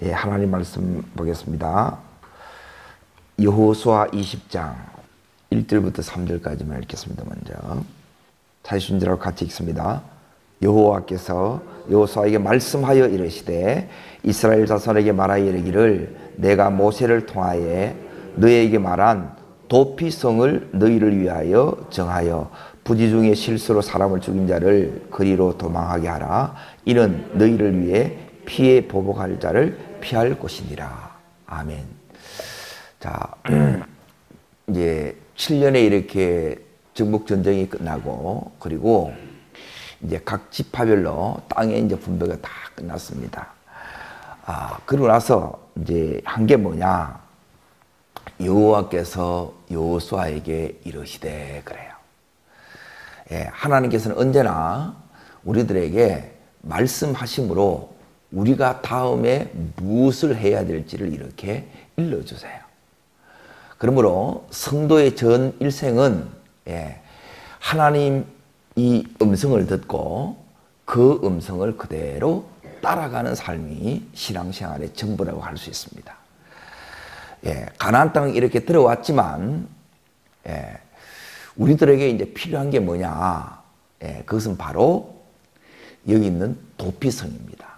예, 하나님 말씀 보겠습니다. 여호수아 20장 1절부터 3절까지만 읽겠습니다. 먼저 자신들하고 같이 읽습니다. 여호와께서 여호수아에게 말씀하여 이르시되 이스라엘 자손에게 말하여 이르기를 내가 모세를 통하여 너희에게 말한 도피성을 너희를 위하여 정하여 부지 중에 실수로 사람을 죽인 자를 그리로 도망하게 하라. 이는 너희를 위해 피해 보복할 자를 피할 곳이니라. 아멘. 자, 이제 7년에 이렇게 정복전쟁이 끝나고, 그리고 이제 각 지파별로 땅의 이제 분배가 다 끝났습니다. 그러고 나서 이제 한 게 뭐냐? 여호와께서 여호수아에게 이르시되 그래요. 예, 하나님께서는 언제나 우리들에게 말씀하심으로 우리가 다음에 무엇을 해야 될지를 이렇게 일러주세요. 그러므로 성도의 전 일생은 하나님 이 음성을 듣고 그 음성을 그대로 따라가는 삶이 신앙생활의 전부라고 할 수 있습니다. 가나안 땅에 이렇게 들어왔지만 우리들에게 이제 필요한 게 뭐냐? 그것은 바로 여기 있는 도피성입니다.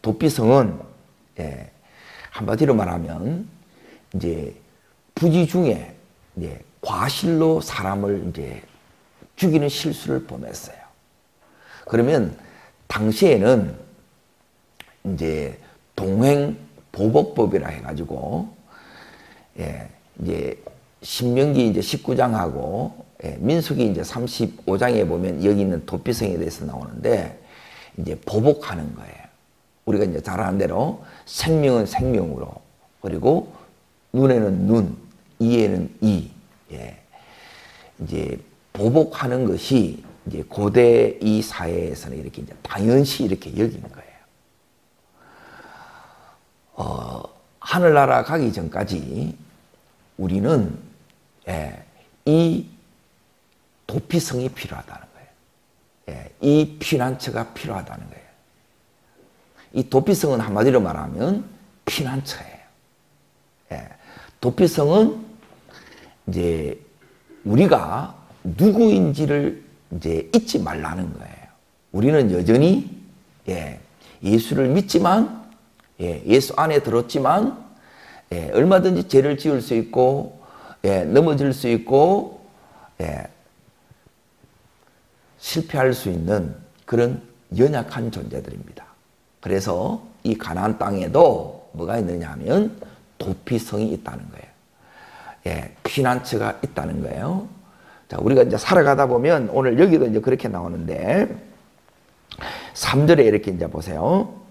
도피성은 한마디로 말하면 이제 부지 중에 이제 과실로 사람을 이제 죽이는 실수를 범했어요. 그러면 당시에는 이제 동행 보복법이라 해가지고 이제 신명기 이제 19장하고 민수기 이제 35장에 보면 여기 있는 도피성에 대해서 나오는데 이제 보복하는 거예요. 우리가 이제 잘 아는 대로 생명은 생명으로, 그리고 눈에는 눈, 이에는 이. 이제 보복하는 것이 이제 고대 이 사회에서는 이렇게 이제 당연시 이렇게 여긴 거예요. 하늘나라 가기 전까지 우리는 이 도피성이 필요하다는 거예요. 이 피난처가 필요하다는 거예요. 이 도피성은 한마디로 말하면 피난처예요. 도피성은 이제 우리가 누구인지를 이제 잊지 말라는 거예요. 우리는 여전히 예수를 믿지만, 예수 안에 들었지만, 얼마든지 죄를 지을 수 있고, 넘어질 수 있고, 실패할 수 있는 그런 연약한 존재들입니다. 그래서 이 가나안 땅에도 뭐가 있느냐 하면 도피성이 있다는 거예요. 피난처가 있다는 거예요. 자, 우리가 이제 살아가다 보면 오늘 여기도 이제 그렇게 나오는데 3절에 이렇게 이제 보세요.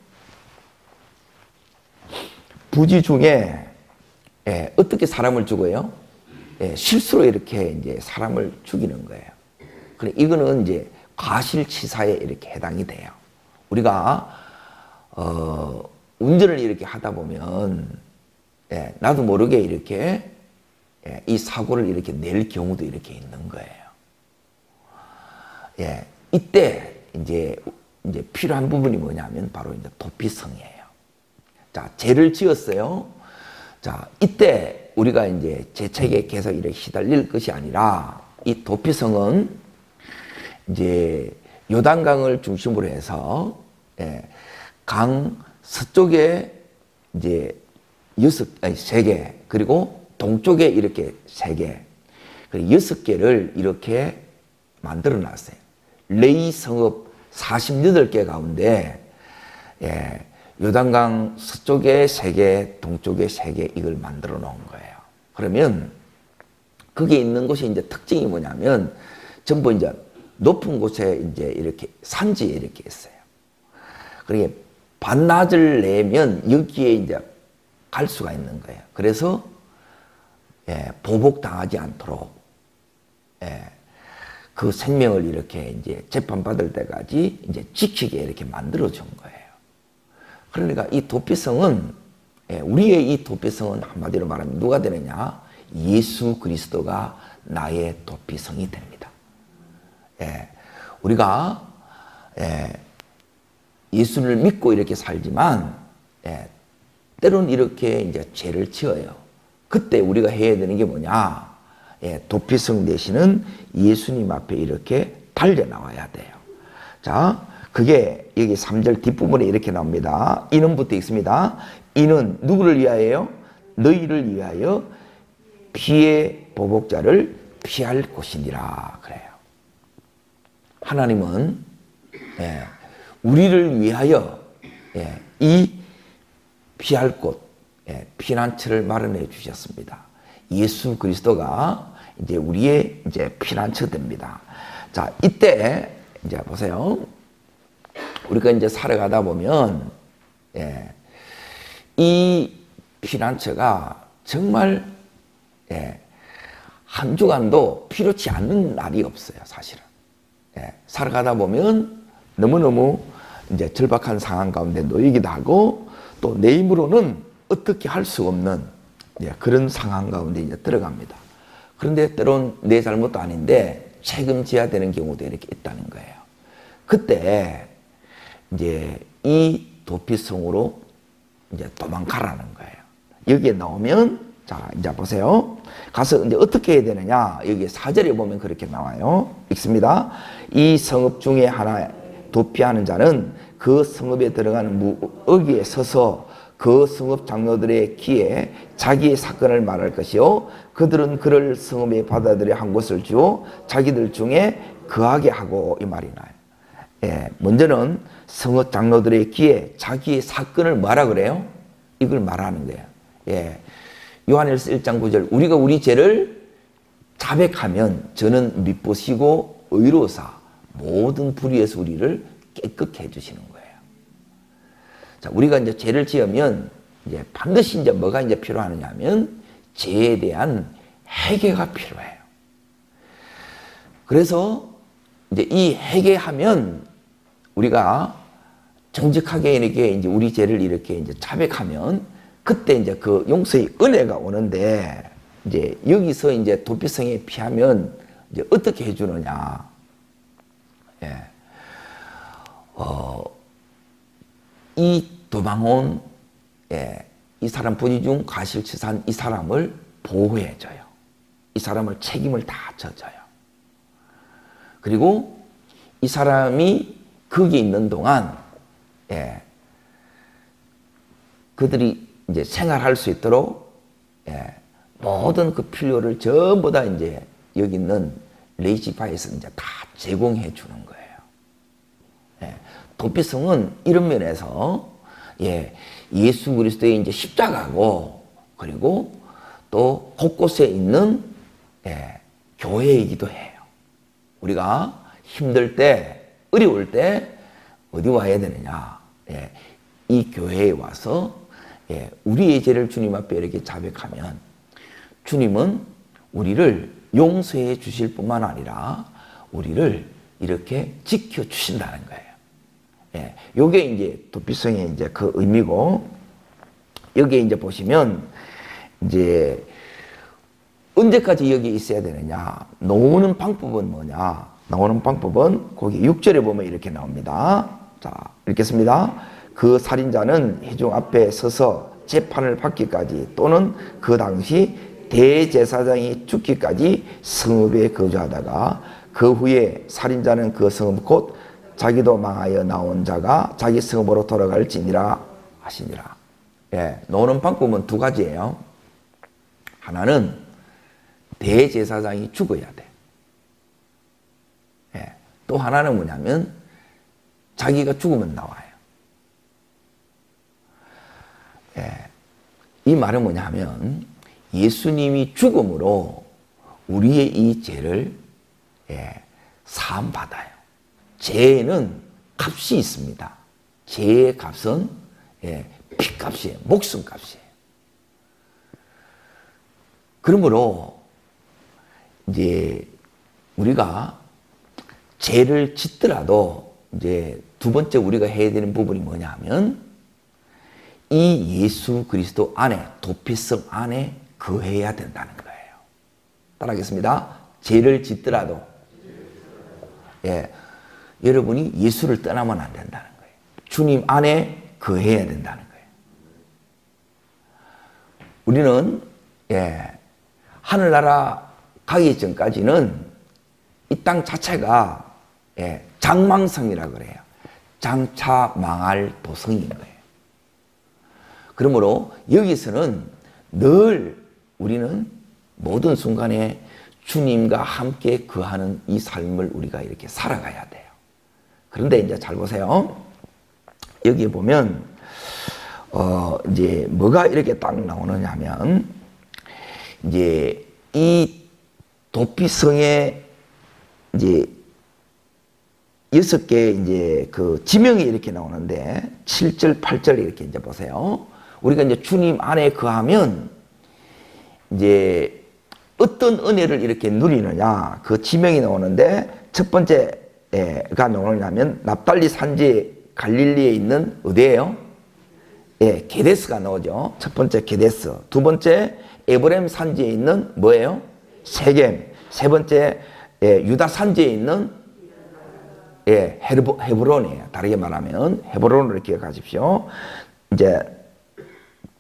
부지 중에 어떻게 사람을 죽어요? 실수로 이렇게 이제 사람을 죽이는 거예요. 그래, 이거는 이제 과실치사에 이렇게 해당이 돼요. 우리가 운전을 이렇게 하다 보면 나도 모르게 이렇게 이 사고를 이렇게 낼 경우도 이렇게 있는 거예요. 이때 이제 필요한 부분이 뭐냐면 바로 이제 도피성이에요. 자, 죄를 지었어요. 자, 이때 우리가 이제 죄책에 계속 이렇게 시달릴 것이 아니라 이 도피성은 이제 요단강을 중심으로 해서 강 서쪽에 이제 3개, 그리고 동쪽에 이렇게 3개, 그리고 6개를 이렇게 만들어 놨어요. 레위 성읍 48개 가운데 요단강 서쪽에 3개, 동쪽에 3개 이걸 만들어 놓은 거예요. 그러면 거기에 있는 곳이 이제 특징이 뭐냐면 전부 이제 높은 곳에 이제 이렇게 산지에 이렇게 있어요. 그러니까 반낮을 내면 여기에 이제 갈 수가 있는 거예요. 그래서 보복당하지 않도록 그 생명을 이렇게 이제 재판받을 때까지 이제 지키게 이렇게 만들어준 거예요. 그러니까 이 도피성은 우리의 이 도피성은 한마디로 말하면 누가 되느냐? 예수 그리스도가 나의 도피성이 됩니다. 우리가 예수를 믿고 이렇게 살지만 때론 이렇게 이제 죄를 지어요. 그때 우리가 해야 되는 게 뭐냐? 도피성 되시는 예수님 앞에 이렇게 달려 나와야 돼요. 자, 그게 여기 3절 뒷부분에 이렇게 나옵니다. 이는부터 있습니다. 이는 누구를 위하여요? 너희를 위하여 피의 보복자를 피할 곳이니라 그래요. 하나님은 우리를 위하여 이 피할 곳, 피난처를 마련해 주셨습니다. 예수 그리스도가 이제 우리의 이제 피난처 됩니다. 자, 이때 이제 보세요. 우리가 이제 살아가다 보면 이 피난처가 정말 한 주간도 필요치 않는 날이 없어요, 사실은. 살아가다 보면 너무너무 이제 절박한 상황 가운데 놓이기도 하고 또 내 힘으로는 어떻게 할 수 없는 그런 상황 가운데 이제 들어갑니다. 그런데 때론 내 잘못도 아닌데 책임져야 되는 경우도 이렇게 있다는 거예요. 그때 이제 이 도피성으로 이제 도망가라는 거예요. 여기에 나오면 자, 이제 보세요. 가서 이제 어떻게 해야 되느냐? 여기 4절에 보면 그렇게 나와요. 읽습니다. 이 성읍 중에 하나 도피하는 자는 그 성읍에 들어가는 무어기에 서서 그 성읍 장로들의 귀에 자기의 사건을 말할 것이요. 그들은 그를 성읍에 받아들여 한 곳을 주어 자기들 중에 거하게 하고 이 말이 나요. 먼저는 성읍 장로들의 귀에 자기의 사건을 뭐라 그래요? 이걸 말하는 거예요. 요한일서 1장 9절 우리가 우리 죄를 자백하면 저는 미쁘시고 의로사 모든 불의에서 우리를 깨끗게 해주시는 거예요. 자, 우리가 이제 죄를 지으면 이제 반드시 이제 뭐가 이제 필요하느냐 하면 죄에 대한 회개가 필요해요. 그래서 이제 이 회개하면 우리가 정직하게 이렇게 이제 우리 죄를 이렇게 이제 자백하면 그때 이제 그 용서의 은혜가 오는데 이제 여기서 이제 도피성에 피하면 이제 어떻게 해주느냐? 이 도망온 이 사람 부지중 가실치산 이 사람을 보호해줘요. 이 사람을 책임을 다 져줘요. 그리고 이 사람이 거기 있는 동안 그들이 이제 생활할 수 있도록 모든 그 필요를 전부 다 이제 여기 있는 레이지파에서 이제 다 제공해 주는 거예요. 도피성은 이런 면에서 예수 그리스도의 이제 십자가고 그리고 또 곳곳에 있는 교회이기도 해요. 우리가 힘들 때, 어려울 때 어디 와야 되느냐? 이 교회에 와서 우리의 죄를 주님 앞에 이렇게 자백하면 주님은 우리를 용서해 주실 뿐만 아니라 우리를 이렇게 지켜주신다는 거예요. 요게 이제 도피성의 이제 그 의미고, 여기에 이제 보시면 이제 언제까지 여기 있어야 되느냐? 나오는 방법은 뭐냐? 나오는 방법은 거기 6절에 보면 이렇게 나옵니다. 자, 읽겠습니다. 그 살인자는 회중 앞에 서서 재판을 받기까지 또는 그 당시 대제사장이 죽기까지 성읍에 거주하다가 그 후에 살인자는 그 성읍 곧 자기도 망하여 나온 자가 자기 성읍으로 돌아갈지니라 하시니라. 나오는 방법은 두 가지예요. 하나는 대제사장이 죽어야 돼. 또 하나는 뭐냐면 자기가 죽으면 나와요. 이 말은 뭐냐면 예수님이 죽음으로 우리의 이 죄를 사함받아요. 죄에는 값이 있습니다. 죄의 값은 피값이에요. 목숨값이에요. 그러므로 이제 우리가 죄를 짓더라도 이제 두 번째 우리가 해야 되는 부분이 뭐냐면 이 예수 그리스도 안에, 도피성 안에 거해야 된다는 거예요. 따라하겠습니다. 죄를 짓더라도 여러분이 예수를 떠나면 안 된다는 거예요. 주님 안에 거해야 된다는 우리는 하늘나라 가기 전까지는 이 땅 자체가 장망성이라 그래요. 장차 망할 도성인 거예요. 그러므로 여기서는 늘 우리는 모든 순간에 주님과 함께 거하는 이 삶을 우리가 이렇게 살아가야 돼요. 그런데 이제 잘 보세요. 여기 보면 이제 뭐가 이렇게 딱 나오느냐 하면 이제 이 도피성에 이제 6개 이제 그 지명이 이렇게 나오는데 7절, 8절 이렇게 이제 보세요. 우리가 이제 주님 안에 거하면 이제 어떤 은혜를 이렇게 누리느냐 그 지명이 나오는데 첫 번째가 나오냐면 납달리 산지 갈릴리에 있는 어디예요? 게데스가 나오죠. 첫 번째 게데스. 두 번째 에브라임 산지에 있는 뭐예요? 세겜. 세 번째 유다 산지에 있는 헤브론이에요. 다르게 말하면 헤브론으로 기억하십시오. 이제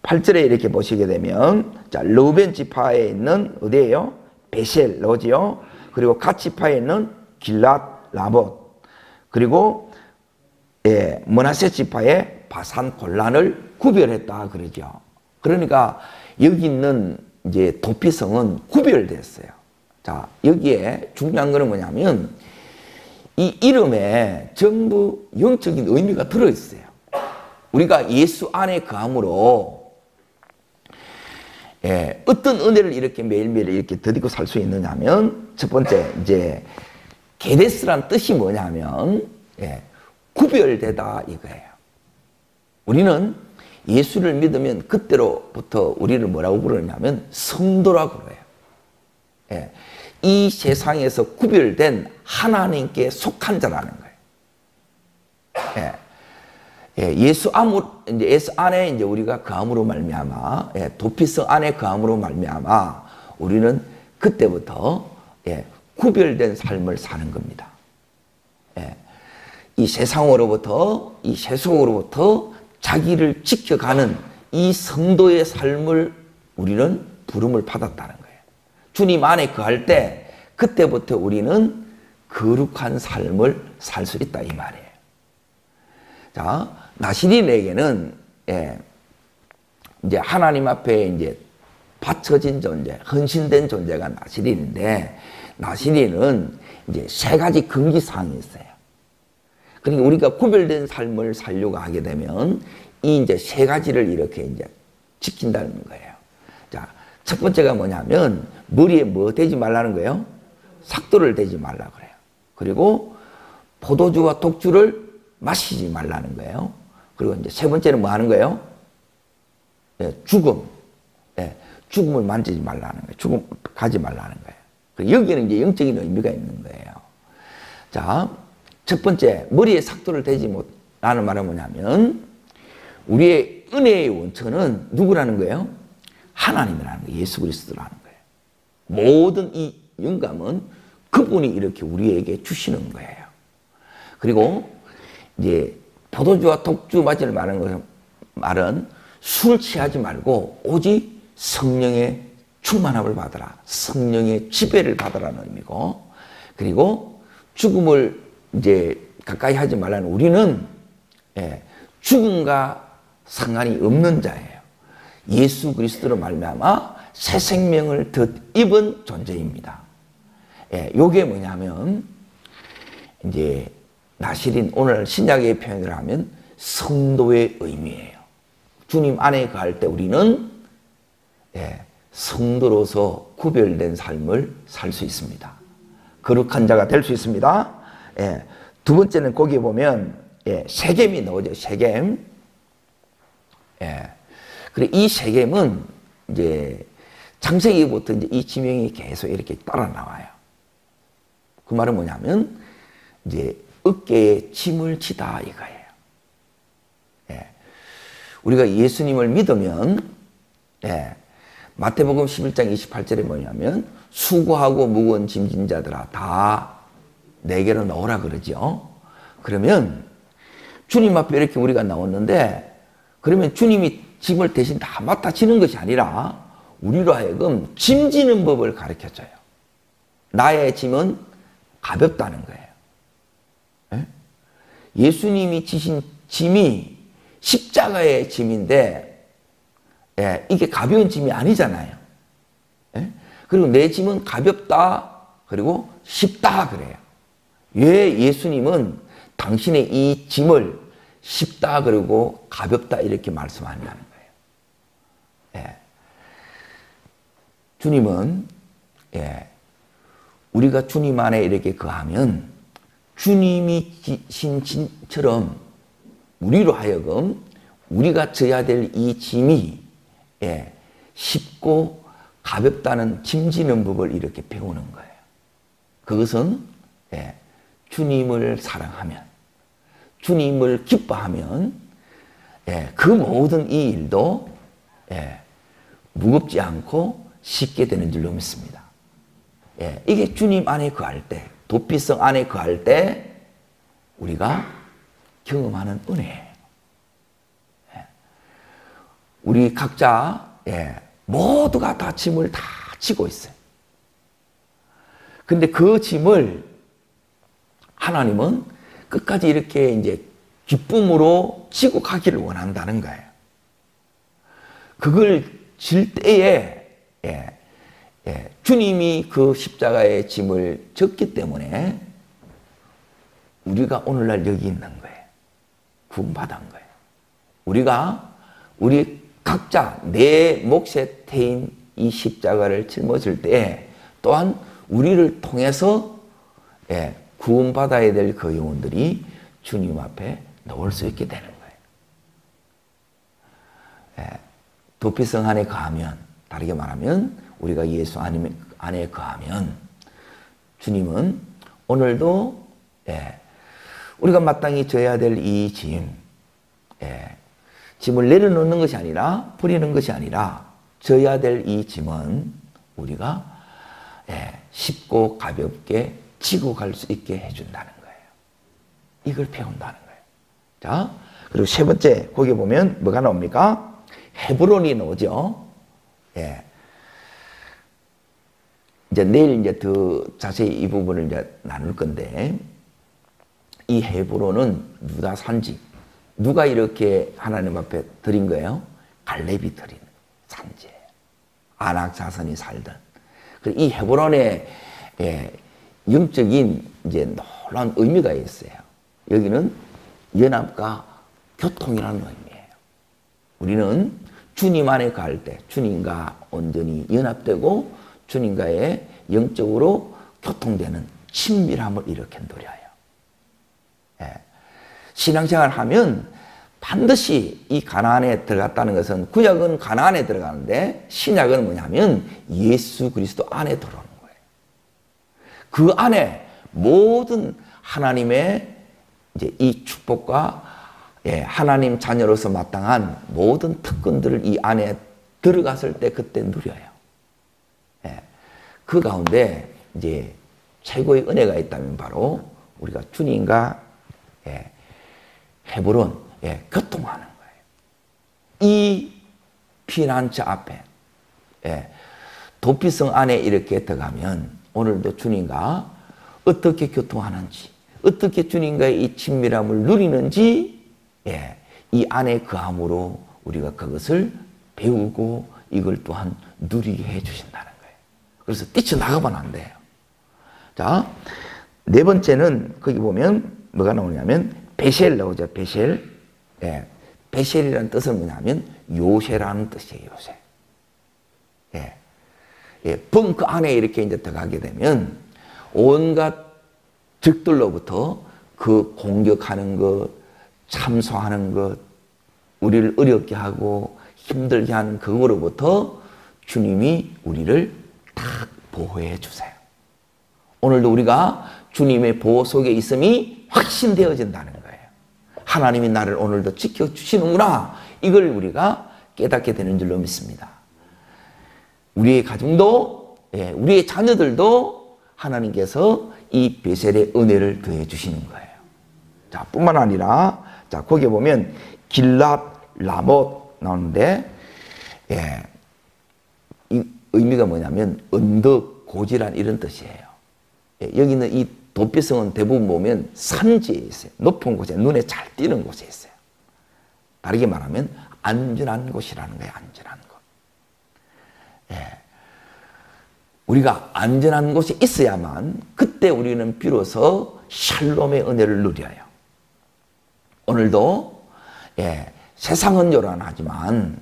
8절에 이렇게 보시게 되면 자 르우벤 지파에 있는 어디예요? 베셀 나오지요. 그리고 갓 지파에 있는 길랏 라봇. 그리고 므낫세 지파의 바산 골란을 구별했다 그러죠. 그러니까 여기 있는 이제 도피성은 구별됐어요. 자 여기에 중요한 거는 뭐냐면 이 이름에 전부 영적인 의미가 들어있어요. 우리가 예수 안에 거함으로 어떤 은혜를 이렇게 매일매일 이렇게 드리고 살 수 있느냐면 첫 번째 이제 게데스란 뜻이 뭐냐면 구별되다 이거예요. 우리는 예수를 믿으면 그때로부터 우리를 뭐라고 부르냐면 성도라고 그래요. 이 세상에서 구별된 하나님께 속한 자라는 거예요. 예수 안에 이제 우리가 거함으로 말미암아 도피성 안에 거함으로 말미암아 우리는 그때부터 구별된 삶을 사는 겁니다. 이 세상으로부터 이 세속으로부터 자기를 지켜가는 이 성도의 삶을 우리는 부름을 받았다는 거예요. 주님 안에 거할 때 그때부터 우리는 거룩한 삶을 살 수 있다 이 말이에요. 자, 나시린에게는 이제 하나님 앞에 이제 바쳐진 존재, 헌신된 존재가 나시린인데 나시린은 이제 세 가지 금기사항이 있어요. 그러니까 우리가 구별된 삶을 살려고 하게 되면 이 이제 세 가지를 이렇게 이제 지킨다는 거예요. 자, 첫 번째가 뭐냐면 머리에 뭐 대지 말라는 거예요? 삭도를 대지 말라 그래요. 그리고 포도주와 독주를 마시지 말라는 거예요. 그리고 이제 세 번째는 뭐 하는 거예요? 죽음. 죽음을 만지지 말라는 거예요. 죽음 가지 말라는 거예요. 그리고 여기에는 이제 영적인 의미가 있는 거예요. 자, 첫 번째, 머리에 삭도를 대지 못하는 말은 뭐냐면, 우리의 은혜의 원천은 누구라는 거예요? 하나님이라는 거예요. 예수 그리스도라는 거예요. 모든 이 영감은 그분이 이렇게 우리에게 주시는 거예요. 그리고 이제 포도주와 독주 마시는 말은 술 취하지 말고 오직 성령의 충만함을 받으라. 성령의 지배를 받으라는 의미고, 그리고 죽음을 이제 가까이 하지 말라는 우리는 죽음과 상관이 없는 자예요. 예수 그리스도로 말미암아 새 생명을 덧입은 존재입니다. 요게 뭐냐면 이제 나시린 오늘 신약의 표현을 하면 성도의 의미예요. 주님 안에 거할 때 우리는 성도로서 구별된 삶을 살 수 있습니다. 거룩한 자가 될 수 있습니다. 두 번째는 거기 보면 세겜이 나오죠. 세겜. 그리고 이 세겜은 이제 창세기부터 이제 이 지명이 계속 이렇게 따라 나와요. 그 말은 뭐냐면 이제 어깨에 짐을 지다 이거예요. 우리가 예수님을 믿으면 마태복음 11장 28절에 뭐냐면 수고하고 무거운 짐진 자들아 다 내게로 나오라 그러죠. 그러면 주님 앞에 이렇게 우리가 나왔는데 그러면 주님이 짐을 대신 다 맡아지는 것이 아니라 우리로 하여금 짐지는 법을 가르쳐줘요. 나의 짐은 가볍다는 거예요. 예? 예수님이 지신 짐이 십자가의 짐인데, 예, 이게 가벼운 짐이 아니잖아요. 예? 그리고 내 짐은 가볍다, 그리고 쉽다 그래요. 왜 예수님은 당신의 이 짐을 쉽다 그리고 가볍다 이렇게 말씀한다는 거예요. 예. 주님은, 예, 우리가 주님 안에 이렇게 거하면 주님이 지신 짐처럼 우리로 하여금 우리가 져야 될 이 짐이, 예, 쉽고 가볍다는 짐지는 법을 이렇게 배우는 거예요. 그것은, 예, 주님을 사랑하면, 주님을 기뻐하면, 예, 그 모든 이 일도, 예, 무겁지 않고 쉽게 되는 줄로 믿습니다. 예, 이게 주님 안에 거할 때, 도피성 안에 거할 때 우리가 경험하는 은혜예요. 예. 우리 각자, 예, 모두가 다 짐을 다 지고 있어요. 근데 그 짐을 하나님은 끝까지 이렇게 이제 기쁨으로 지고 가기를 원한다는 거예요. 그걸 질 때에, 예, 예, 주님이 그 십자가의 짐을 졌기 때문에 우리가 오늘날 여기 있는 거예요. 구원받은 거예요. 우리 각자 내 몫에 태인 이 십자가를 짊어질 때 또한 우리를 통해서, 예, 구원받아야 될 그 영혼들이 주님 앞에 나올 수 있게 되는 거예요. 예, 도피성 안에 거하면, 다르게 말하면 우리가 예수 안에 거하면 주님은 오늘도, 예, 우리가 마땅히 져야 될 이 짐, 예, 짐을 내려놓는 것이 아니라, 버리는 것이 아니라 져야 될 이 짐은 우리가, 예, 쉽고 가볍게 지고 갈 수 있게 해준다는 거예요. 이걸 배운다는 거예요. 자, 그리고 세 번째, 거기 보면 뭐가 나옵니까? 헤브론이 나오죠. 예. 이제 내일 이제 더 자세히 이 부분을 이제 나눌 건데, 이 헤브론은 유다 산지, 누가 이렇게 하나님 앞에 드린 거예요? 갈렙이 드린 산지예요. 아낙 자손이 살던. 그리고 이 헤브론의, 예, 영적인 이제 놀라운 의미가 있어요. 여기는 연합과 교통이라는 의미예요. 우리는 주님 안에 갈 때 주님과 온전히 연합되고 주님과의 영적으로 교통되는 친밀함을 이렇게 누려요. 예. 신앙생활 하면 반드시 이 가나안에 들어갔다는 것은, 구약은 가나안에 들어가는데 신약은 뭐냐면 예수 그리스도 안에 들어오는 거예요. 그 안에 모든 하나님의 이제 이 축복과, 예, 하나님 자녀로서 마땅한 모든 특권들을 이 안에 들어갔을 때 그때 누려요. 예. 그 가운데 이제 최고의 은혜가 있다면 바로 우리가 주님과, 예, 헤브론, 예, 교통하는 거예요. 이 피난처 앞에, 예, 도피성 안에 이렇게 들어가면 오늘도 주님과 어떻게 교통하는지, 어떻게 주님과의 이 친밀함을 누리는지, 예, 이 안에 거함으로 우리가 그것을 배우고 이걸 또한 누리게 해주신다는 거예요. 그래서 뛰쳐나가면 안 돼요. 자, 네 번째는 거기 보면 뭐가 나오냐면 베셀 나오죠. 베셀. 예, 베셀이라는 뜻은 뭐냐면 요새라는 뜻이에요. 요새. 예, 예, 벙그 안에 이렇게 이제 들어가게 되면 온갖 적들로부터 그 공격하는 것, 참소하는 것, 우리를 어렵게 하고 힘들게 하는 그거로부터 주님이 우리를 딱 보호해 주세요. 오늘도 우리가 주님의 보호 속에 있음이 확신되어진다는 거예요. 하나님이 나를 오늘도 지켜주시는구나. 이걸 우리가 깨닫게 되는 줄로 믿습니다. 우리의 가정도, 예, 우리의 자녀들도 하나님께서 이 베셀의 은혜를 더해 주시는 거예요. 자, 뿐만 아니라, 자, 거기에 보면 길랏 라못 나오는데, 예, 이 의미가 뭐냐면 언덕, 고지란 이런 뜻이에요. 예, 여기는 이 도피성은 대부분 보면 산지에 있어요. 높은 곳에, 눈에 잘 띄는 곳에 있어요. 다르게 말하면 안전한 곳이라는 거예요. 안전한 곳. 예. 우리가 안전한 곳에 있어야만 그때 우리는 비로소 샬롬의 은혜를 누려요. 오늘도 예, 세상은 요란하지만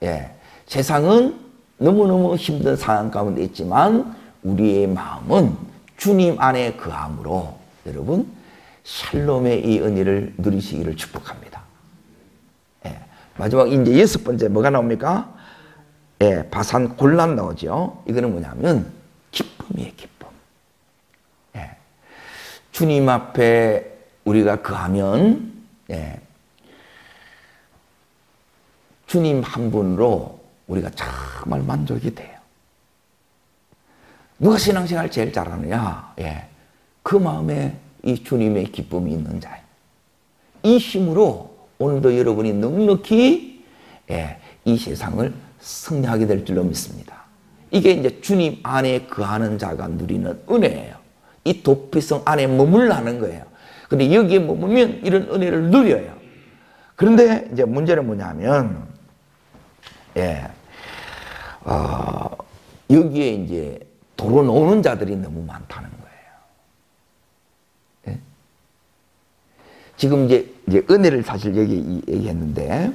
예, 세상은 너무너무 힘든 상황 가운데 있지만 우리의 마음은 주님 안에 거함으로 여러분 샬롬의 이 은혜를 누리시기를 축복합니다. 예, 마지막 이제 6번째 뭐가 나옵니까? 예, 바산 골란 나오죠. 이거는 뭐냐면 기쁨이에요, 기쁨. 예, 주님 앞에 우리가 거하면 예, 주님 한 분으로 우리가 정말 만족이 돼요. 누가 신앙생활 제일 잘하느냐? 예, 그 마음에 이 주님의 기쁨이 있는 자예요. 이 힘으로 오늘도 여러분이 넉넉히 예, 이 세상을 승리하게 될 줄로 믿습니다. 이게 이제 주님 안에 거하는 자가 누리는 은혜예요. 이 도피성 안에 머물라는 거예요. 근데 여기에 머물면 이런 은혜를 누려요. 그런데 이제 문제는 뭐냐면, 예, 여기에 이제 도로 놓는 자들이 너무 많다는 거예요. 예? 지금 이제 은혜를 사실 여기 얘기했는데,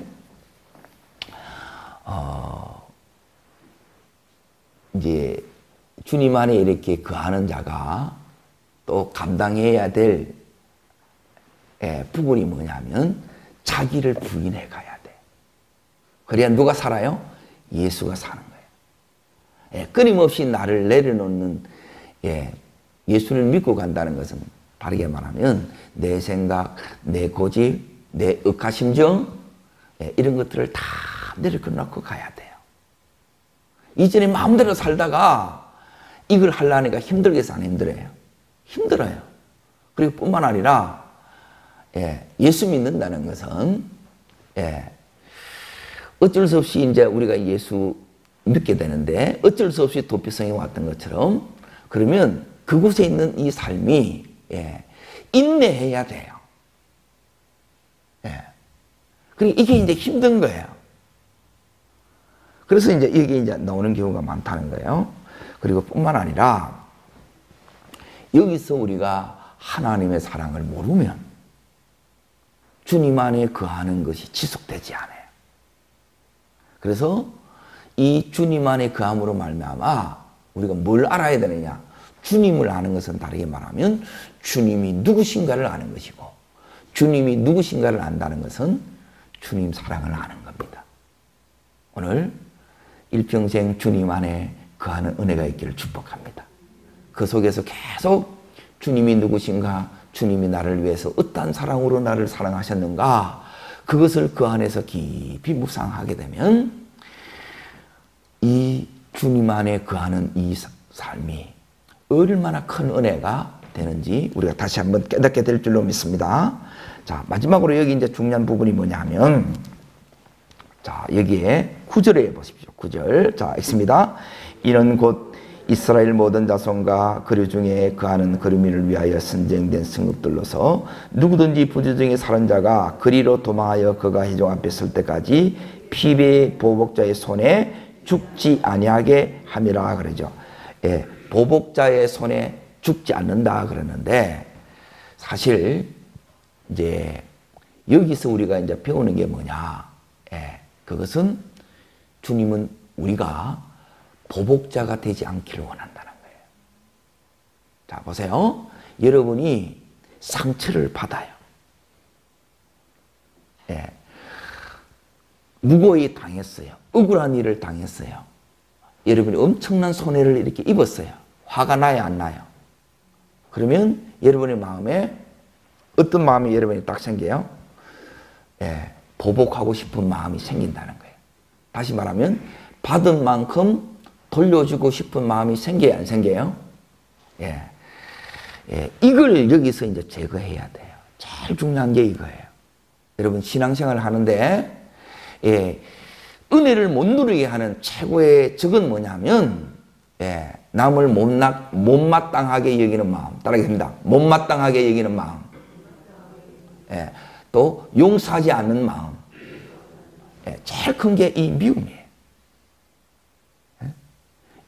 이제 주님 안에 이렇게 거하는 자가 또 감당해야 될 부분이 뭐냐면 자기를 부인해 가야 돼. 그래야 누가 살아요? 예수가 사는 거예요. 끊임없이 나를 내려놓는 예수를 믿고 간다는 것은 다르게 말하면 내 생각, 내 고집, 내 억하심정 이런 것들을 다 내려놓고 가야 돼요. 이전에 마음대로 살다가 이걸 하려니까 힘들겠어, 안 힘들어요? 힘들어요. 그리고 뿐만 아니라 예수 믿는다는 것은 어쩔 수 없이 이제 우리가 예수 믿게 되는데 어쩔 수 없이 도피성에 왔던 것처럼 그러면 그곳에 있는 이 삶이 인내해야 돼요. 그러니까 이게 이제 힘든 거예요. 그래서 이제 이게 이제 나오는 경우가 많다는 거예요. 그리고 뿐만 아니라 여기서 우리가 하나님의 사랑을 모르면 주님 안에 거하는 것이 지속되지 않아요. 그래서 이 주님 안에 거함으로 말미암아 우리가 뭘 알아야 되느냐? 주님을 아는 것은 다르게 말하면 주님이 누구신가를 아는 것이고 주님이 누구신가를 안다는 것은 주님 사랑을 아는 겁니다. 오늘 일평생 주님 안에 거하는 은혜가 있기를 축복합니다. 그 속에서 계속 주님이 누구신가, 주님이 나를 위해서 어떠한 사랑으로 나를 사랑하셨는가, 그것을 그 안에서 깊이 묵상하게 되면 이 주님 안에 거하는 이 삶이 얼마나 큰 은혜가 되는지 우리가 다시 한번 깨닫게 될 줄로 믿습니다. 자, 마지막으로 여기 이제 중요한 부분이 뭐냐면, 자, 여기에 9절에 보십시오. 9절. 자, 읽습니다. 이는 곧 이스라엘 모든 자손과 그류 중에 거하는 그루미를 위하여 선정된 성읍들로서 누구든지 부지중에 사는 자가 그리로 도망하여 그가 회중 앞에 설 때까지 피배의 보복자의 손에 죽지 아니하게 함이라 그러죠. 예, 보복자의 손에 죽지 않는다 그러는데 사실 이제 여기서 우리가 이제 배우는 게 뭐냐? 그것은 주님은 우리가 보복자가 되지 않기를 원한다는 거예요. 자, 보세요. 여러분이 상처를 받아요. 무고히 당했어요. 억울한 일을 당했어요. 여러분이 엄청난 손해를 이렇게 입었어요. 화가 나요, 안 나요? 그러면 여러분의 마음에 어떤 마음이 여러분이 딱 생겨요? 보복하고 싶은 마음이 생긴다는 거예요. 다시 말하면 받은 만큼 돌려주고 싶은 마음이 생겨요, 안 생겨요? 이걸 여기서 이제 제거해야 돼요. 제일 중요한 게 이거예요. 여러분 신앙생활을 하는데 은혜를 못 누리게 하는 최고의 적은 뭐냐면, 남을 못마땅하게 여기는 마음. 따라하겠습니다. 못마땅하게 여기는 마음. 또 용서하지 않는 마음. 제일 큰 게 이 미움이에요.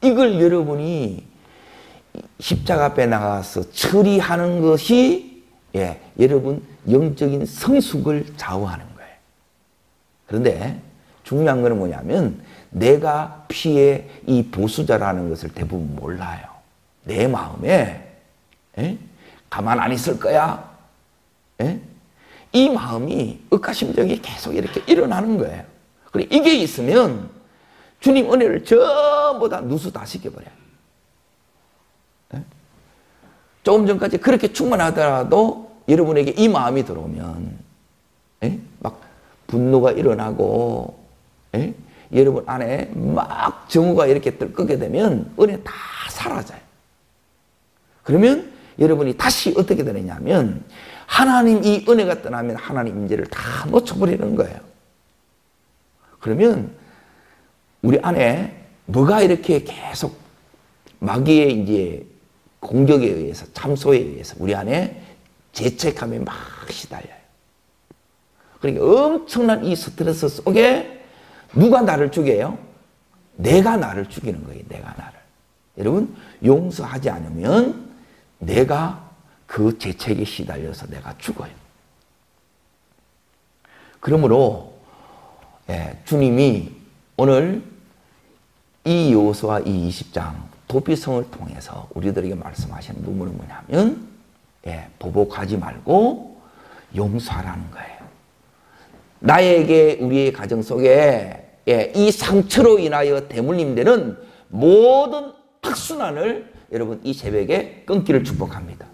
이걸 여러분이 십자가 앞에 나가서 처리하는 것이 여러분 영적인 성숙을 좌우하는 거예요. 그런데 중요한 것은 뭐냐면 내가 피의 이 보수자라는 것을 대부분 몰라요. 내 마음에 가만 안 있을 거야. 이 마음이 억하심정이 계속 이렇게 일어나는 거예요. 그리고 이게 있으면 주님 은혜를 전부 다 누수 다 시켜버려요. 조금 전까지 그렇게 충만하더라도 여러분에게 이 마음이 들어오면 막 분노가 일어나고 여러분 안에 막 정오가 이렇게 들끓게 되면 은혜 다 사라져요. 그러면 여러분이 다시 어떻게 되느냐면 하나님 이 은혜가 떠나면 하나님 임재를 다 놓쳐버리는 거예요. 그러면 우리 안에 뭐가 이렇게 계속 마귀의 이제 공격에 의해서 참소에 의해서 우리 안에 죄책감에 막 시달려요. 그러니까 엄청난 이 스트레스 속에 누가 나를 죽여요? 내가 나를 죽이는 거예요. 내가 나를. 여러분 용서하지 않으면 내가 그 죄책에 시달려서 내가 죽어요. 그러므로 주님이 오늘 이 여호수아 이 20장 도피성을 통해서 우리들에게 말씀하시는 부분은 뭐냐면 보복하지 말고 용서하라는 거예요. 나에게 우리의 가정 속에 이 상처로 인하여 대물림되는 모든 악순환을 여러분 이 새벽에 끊기를 축복합니다.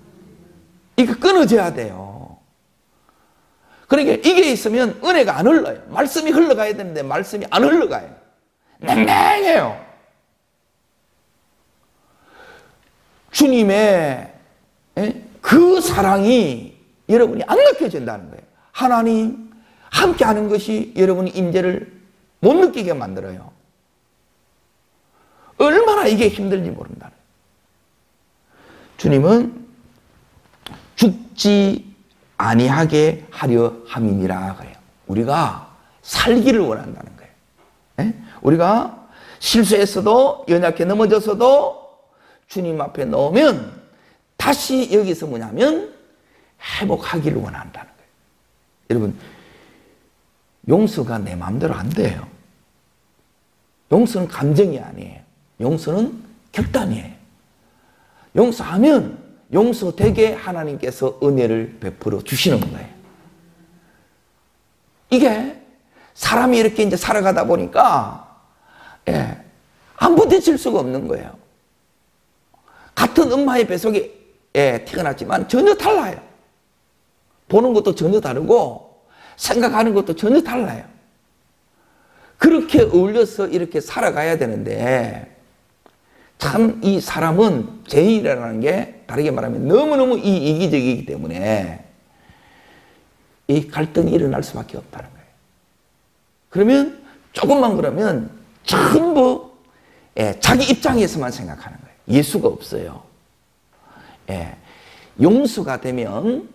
이거 끊어져야 돼요. 그러니까 이게 있으면 은혜가 안 흘러요. 말씀이 흘러가야 되는데 말씀이 안 흘러가요. 냉랭해요. 주님의 그 사랑이 여러분이 안 느껴진다는 거예요. 하나님 함께 하는 것이 여러분이 임재를 못 느끼게 만들어요. 얼마나 이게 힘들지 모른다는 거예요. 주님은 죽지 아니하게 하려 함이니라 그래요. 우리가 살기를 원한다는 거예요. 우리가 실수했어도 연약해 넘어졌어도 주님 앞에 넣으면 다시 여기서 뭐냐면 회복하기를 원한다는 거예요. 여러분 용서가 내 마음대로 안 돼요. 용서는 감정이 아니에요. 용서는 결단이에요. 용서하면 용서되게 하나님께서 은혜를 베풀어 주시는 거예요. 이게 사람이 이렇게 이제 살아가다 보니까 안 부딪힐 수가 없는 거예요. 같은 엄마의 뱃속에 태어났지만 전혀 달라요. 보는 것도 전혀 다르고 생각하는 것도 전혀 달라요. 그렇게 어울려서 이렇게 살아가야 되는데 참 이 사람은 죄인이라는 게 다르게 말하면 너무너무 이기적이기 때문에 이 갈등이 일어날 수밖에 없다는 거예요. 그러면 조금만 그러면 전부 자기 입장에서만 생각하는 거예요. 예수가 없어요. 용서가 되면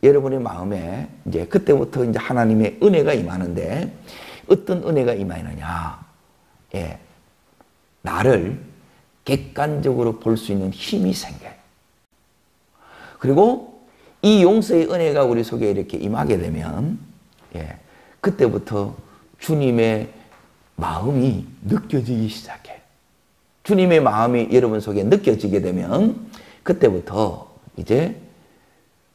여러분의 마음에 이제 그때부터 이제 하나님의 은혜가 임하는데 어떤 은혜가 임하느냐? 나를 객관적으로 볼 수 있는 힘이 생겨요. 그리고 이 용서의 은혜가 우리 속에 이렇게 임하게 되면 그때부터 주님의 마음이 느껴지기 시작해요. 주님의 마음이 여러분 속에 느껴지게 되면 그때부터 이제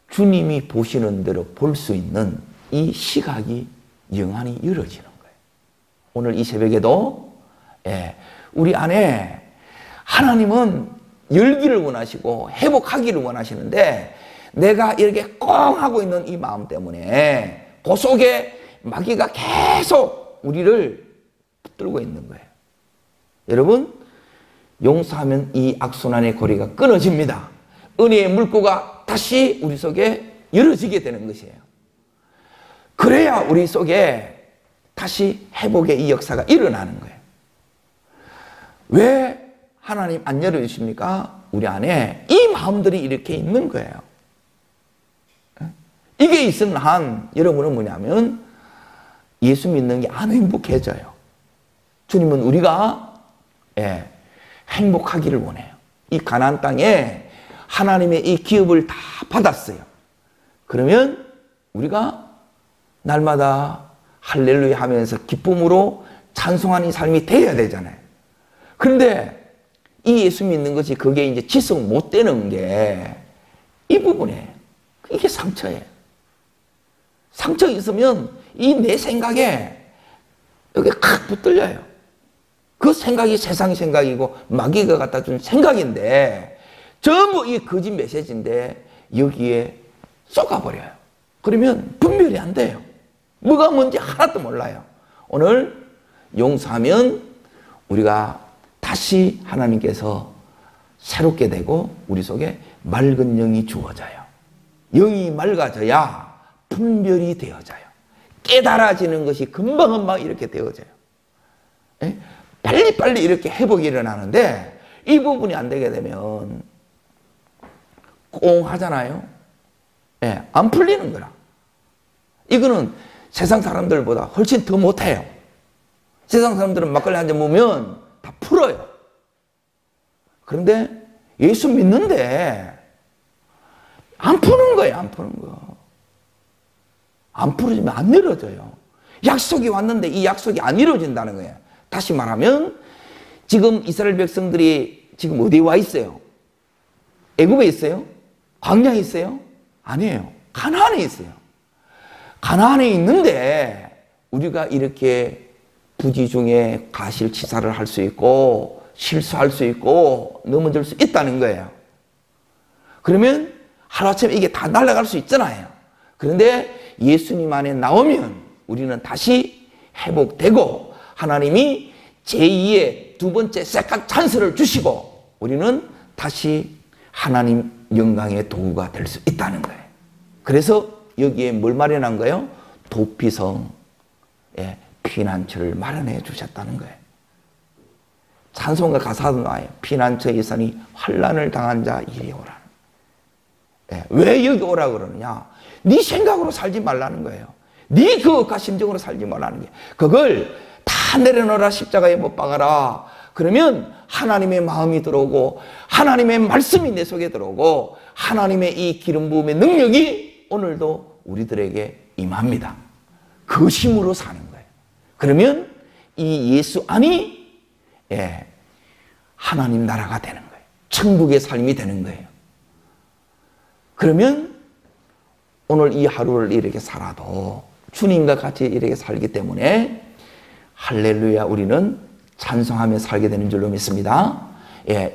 주님이 보시는 대로 볼 수 있는 이 시각이 영안이 열어지는 거예요. 오늘 이 새벽에도 우리 안에 하나님은 열기를 원하시고 회복하기를 원하시는데 내가 이렇게 꽁 하고 있는 이 마음 때문에 그 속에 마귀가 계속 우리를 붙들고 있는 거예요. 여러분 용서하면 이 악순환의 고리가 끊어집니다. 은혜의 물고가 다시 우리 속에 열어지게 되는 것이에요. 그래야 우리 속에 다시 회복의 이 역사가 일어나는 거예요. 왜 하나님 안 열어주십니까? 우리 안에 이 마음들이 이렇게 있는 거예요. 이게 있은 한 여러분은 뭐냐면 예수 믿는 게 안 행복해져요. 주님은 우리가 행복하기를 원해요. 이 가나안 땅에 하나님의 이 기업을 다 받았어요. 그러면 우리가 날마다 할렐루야 하면서 기쁨으로 찬송하는 삶이 되어야 되잖아요. 그런데 이 예수 믿는 것이 그게 이제 지속 못 되는 게 이 부분이에요. 이게 상처예요. 상처 있으면 이 내 생각에 여기 칵 붙들려요. 그 생각이 세상 생각이고 마귀가 갖다 준 생각인데 전부 이 거짓 메시지인데 여기에 쏟아버려요. 그러면 분별이 안 돼요. 뭐가 뭔지 하나도 몰라요. 오늘 용서하면 우리가 다시 하나님께서 새롭게 되고 우리 속에 맑은 영이 주어져요. 영이 맑아져야 분별이 되어져요. 깨달아지는 것이 금방금방 이렇게 되어져요. 빨리빨리 이렇게 회복이 일어나는데 이 부분이 안 되게 되면 꽁 하잖아요. 안 풀리는 거라. 이거는 세상 사람들보다 훨씬 더 못해요. 세상 사람들은 막걸리 한 잔 먹으면 다 풀어요. 그런데 예수 믿는데 안 푸는 거예요. 안 푸는 거. 안 풀어지면 안 이루어져요. 약속이 왔는데 이 약속이 안 이루어진다는 거예요. 다시 말하면 지금 이스라엘 백성들이 지금 어디에 와 있어요? 애굽에 있어요? 광야에 있어요? 아니에요. 가나안에 있어요. 가나안에 있는데 우리가 이렇게 부지 중에 가실치사를 할 수 있고 실수할 수 있고 넘어질 수 있다는 거예요. 그러면 하루아침에 이게 다 날아갈 수 있잖아요. 그런데 예수님 안에 나오면 우리는 다시 회복되고 하나님이 제2의 두 번째 세컨 찬스를 주시고 우리는 다시 하나님 영광의 도구가 될 수 있다는 거예요. 그래서 여기에 뭘 마련한 거예요? 도피성의 피난처를 마련해 주셨다는 거예요. 찬송가 가사도 나와요. 피난처에 있으니 환난을 당한 자 이리 오라. 왜 여기 오라 그러느냐? 네 생각으로 살지 말라는 거예요. 네 그 억하 심정으로 살지 말라는 게. 그걸 다 내려놓으라. 십자가에 못 박아라. 그러면 하나님의 마음이 들어오고 하나님의 말씀이 내 속에 들어오고 하나님의 이 기름 부음의 능력이 오늘도 우리들에게 임합니다. 그 힘으로 사는 거예요. 그러면 이 예수 안이 하나님 나라가 되는 거예요. 천국의 삶이 되는 거예요. 그러면 오늘 이 하루를 이렇게 살아도 주님과 같이 이렇게 살기 때문에 할렐루야 우리는 찬송하며 살게 되는 줄로 믿습니다.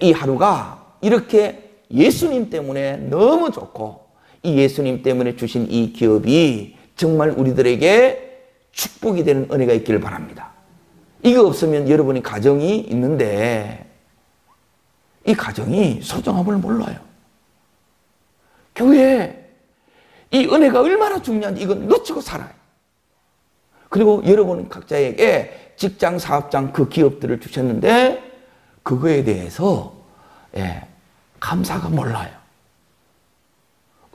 이 하루가 이렇게 예수님 때문에 너무 좋고 이 예수님 때문에 주신 이 기업이 정말 우리들에게 축복이 되는 은혜가 있기를 바랍니다. 이거 없으면 여러분이 가정이 있는데 이 가정이 소중함을 몰라요. 교회에 이 은혜가 얼마나 중요한지 이건 놓치고 살아요. 그리고 여러분 각자에게 직장, 사업장 그 기업들을 주셨는데 그거에 대해서 감사가 몰라요.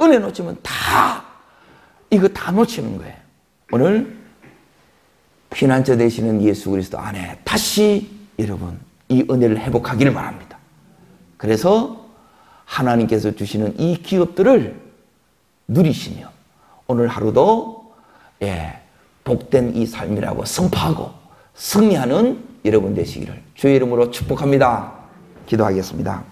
은혜 놓치면 이거 다 놓치는 거예요. 오늘 피난처 되시는 예수 그리스도 안에 다시 여러분 이 은혜를 회복하기를 바랍니다. 그래서 하나님께서 주시는 이 기업들을 누리시며 오늘 하루도 복된 이 삶이라고 선포하고 승리하는 여러분 되시기를 주의 이름으로 축복합니다. 기도하겠습니다.